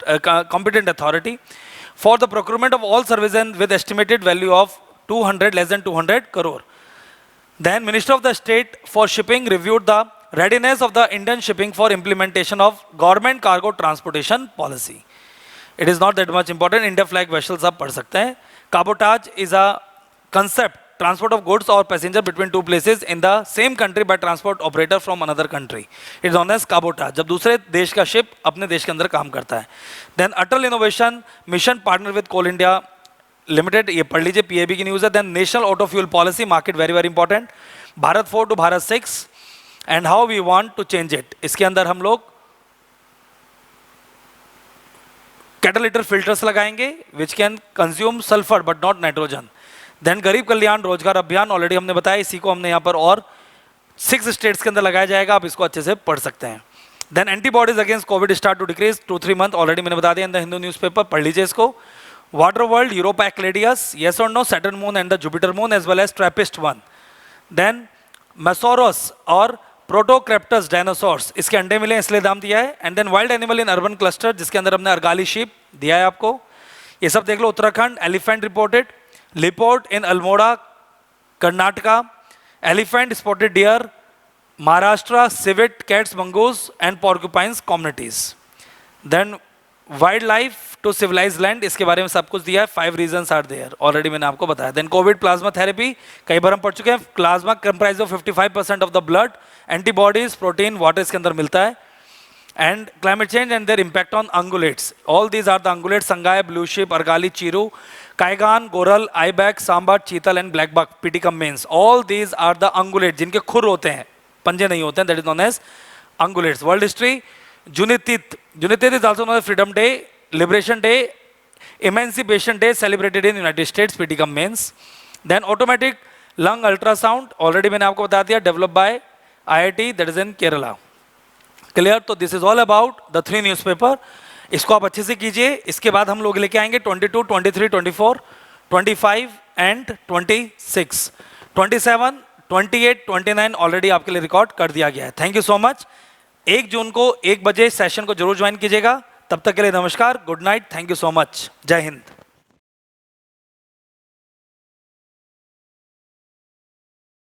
competent authority for the procurement of all services with estimated value of 200 less than 200 crore. Then Minister of the State for Shipping reviewed the readiness of the Indian shipping for implementation of government cargo transportation policy. It is not that much important. India flag vessels आप पढ़ सकते हैं. Cabotage is a concept, transport of goods or passenger between two places in the same country by transport operator from another country. It is known as cabotage. जब दूसरे देश का ship अपने देश के अंदर काम करता है. Then Atal Innovation Mission partner with Coal India Limited, ये पढ़ लीजिए, PIB की न्यूज़ है. Then National Auto Fuel Policy Market very important. Bharat 4 to Bharat 6 and how we want to change it. इसके अंदर हम लोग कैटालिटर फिल्टर्स लगाएंगे which can consume sulfur but not nitrogen. Then गरीब कल्याण रोजगार अभियान ऑलरेडी हमने बताया, इसी को हमने यहाँ पर और 6 स्टेट्स के अंदर लगाया जाएगा, आप इसको अच्छे से पढ़ सकते हैं. Then antibodies against COVID start to decrease 2-3 months, already मैंने बता दिया इन द हिंदू न्यूज़पेपर, पढ़ लीजिए इसको. Water world, Europa Enceladus, yes or no, Saturn moon and the Jupiter moon as well as TRAPPIST-1. Then Mesoros or protoceratops dinosaurs, इसके अंडे मिले इसलिए नाम दिया है। And then wild animal in urban cluster, जिसके अंदर हमने अर्गाली शीप दिया है आपको, ये सब देख लो। Uttarakhand elephant reported, report in Almora Karnataka, elephant spotted deer Maharashtra, civet cats mongoose and porcupines communities. Then wild life to civilise land, इसके बारे में सब कुछ दिया है। 5 रीजंस आर देयर, ऑलरेडी मैंने आपको बताया। देन कोविड प्लाज्मा थेरेपी, कई बार हम पढ़ चुके हैं। Plasma comprise of 55% of the blood, antibodies, protein, water इसके अंदर मिलता है। And climate change and their impact on ungulates, all these are the ungulates, Sangai, blue sheep, argali, chiru, kiang, goral, ibex, sambar, chital and blackbuck, पिटिकम mains, all these are the ungulate, जिनके खुर होते हैं, पंजे नहीं होते हैं, that is known as ungulates. World history, Juneteenth is also known as Freedom Day, Liberation Day, Emancipation Day celebrated in United States, Piticum Mains. Then automatic lung ultrasound, already मैंने आपको बता दिया, developed by IIT, that is in Kerala. Clear? तो this is all about the 3 newspaper. इसको आप अच्छे से कीजिए। इसके बाद हम लोग लेके आएंगे 22, 23, 24, 25 and 26, 27, 28, 29 ऑलरेडी आपके लिए रिकॉर्ड कर दिया गया है। Thank you so much. 1 जून को 1 बजे सेशन को जरूर ज्वाइन कीजिएगा। तब तक के लिए नमस्कार, good night, thank you so much, जय हिंद।